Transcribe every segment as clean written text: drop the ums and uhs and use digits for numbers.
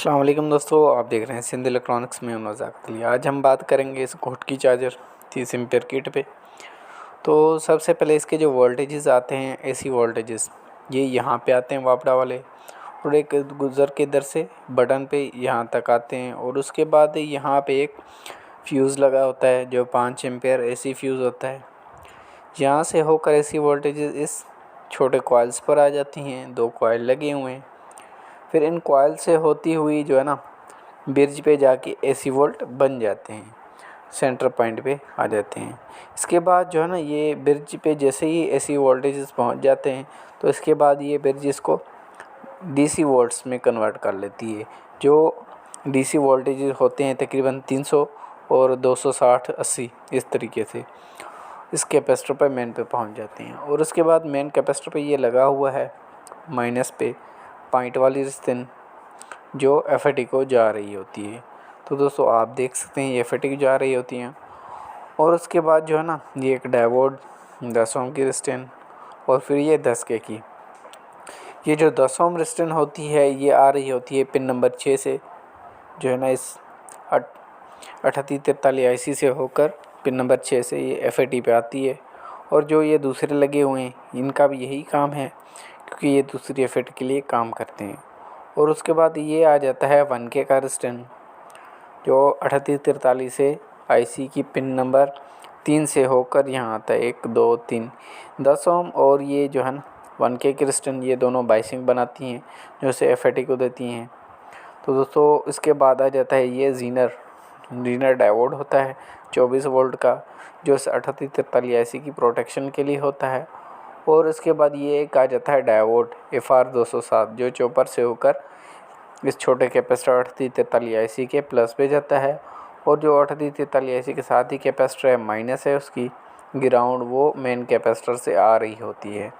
अस्सलाम वालेकुम दोस्तों, आप देख रहे हैं सिंध इलेक्ट्रॉनिक्स में मज़ाक लिए। आज हम बात करेंगे इस कोट की चार्जर 30 एम्पेयर किट पे। तो सबसे पहले इसके जो वोल्टेजेस आते हैं, एसी वोल्टेजेस, ये यहाँ पे आते हैं वापड़ा वाले, और एक गुज़र के इधर से बटन पे यहाँ तक आते हैं। और उसके बाद यहाँ पे एक फ्यूज़ लगा होता है जो 5 एम्पेयर एसी फ्यूज़ होता है। यहाँ से होकर एसी वोल्टेजेस इस छोटे कॉइल्स पर आ जाती हैं। 2 कॉइल लगे हुए हैं। फिर इन कॉइल से होती हुई जो है ना, ब्रिज पे जाके एसी वोल्ट बन जाते हैं, सेंटर पॉइंट पे आ जाते हैं। इसके बाद जो है ना, ये ब्रिज पे जैसे ही एसी वोल्टेजेस पहुंच जाते हैं तो इसके बाद ये ब्रिज इसको डीसी वोल्ट्स में कन्वर्ट कर लेती है। जो डीसी वोल्टेजेस होते हैं तकरीबन 300 और 260-80 इस तरीके से इस कैपेसिटर पर मेन पे पहुंच जाते हैं। और उसके बाद मेन कैपेसिटर पे ये लगा हुआ है माइनस पे पॉइंट वाली रिस्टेन जो एफएटी को जा रही होती है। तो दोस्तों आप देख सकते हैं ये एफएटी को जा रही होती हैं। और उसके बाद जो है ना, ये एक डायोड 10 ओम की रिस्टेन, और फिर ये 10 के की। ये जो 10 ओम रिस्टेन होती है ये आ रही होती है पिन नंबर 6 से, जो है ना इस 3843 आईसी से होकर पिन नंबर 6 से ये एफएटी पे आती है। और जो ये दूसरे लगे हुए हैं इनका भी यही काम है, क्योंकि ये दूसरी एफएटी के लिए काम करते हैं। और उसके बाद ये आ जाता है 1K का रिस्टेन, जो 3843 से आईसी की पिन नंबर 3 से होकर यहाँ आता है 1 2 3 10 ओम। और ये जो है ना 1K की रिस्टेन, ये दोनों बाइसिंग बनाती हैं जो इसे एफएटी को देती हैं। तो दोस्तों इसके बाद आ जाता है ये जीनर डायोड होता है 24 वोल्ट का, जो इस 3843 आईसी की प्रोटेक्शन के लिए होता है। और इसके बाद ये एक आ जाता है डायोड FR 207, जो चॉपर से होकर इस छोटे कैपेसिटर 3843 आईसी के प्लस पे जाता है। और जो 3843 आईसी के साथ ही कैपेसिटर है माइनस है, उसकी ग्राउंड वो मेन कैपेसिटर से आ रही होती है,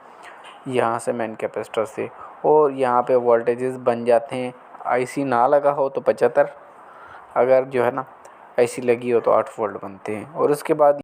यहाँ से मेन कैपेसिटर से। और यहाँ पे वोल्टेजेस बन जाते हैं, आईसी ना लगा हो तो 75, अगर जो है ना आईसी लगी हो तो 8 वोल्ट बनते हैं। और उसके बाद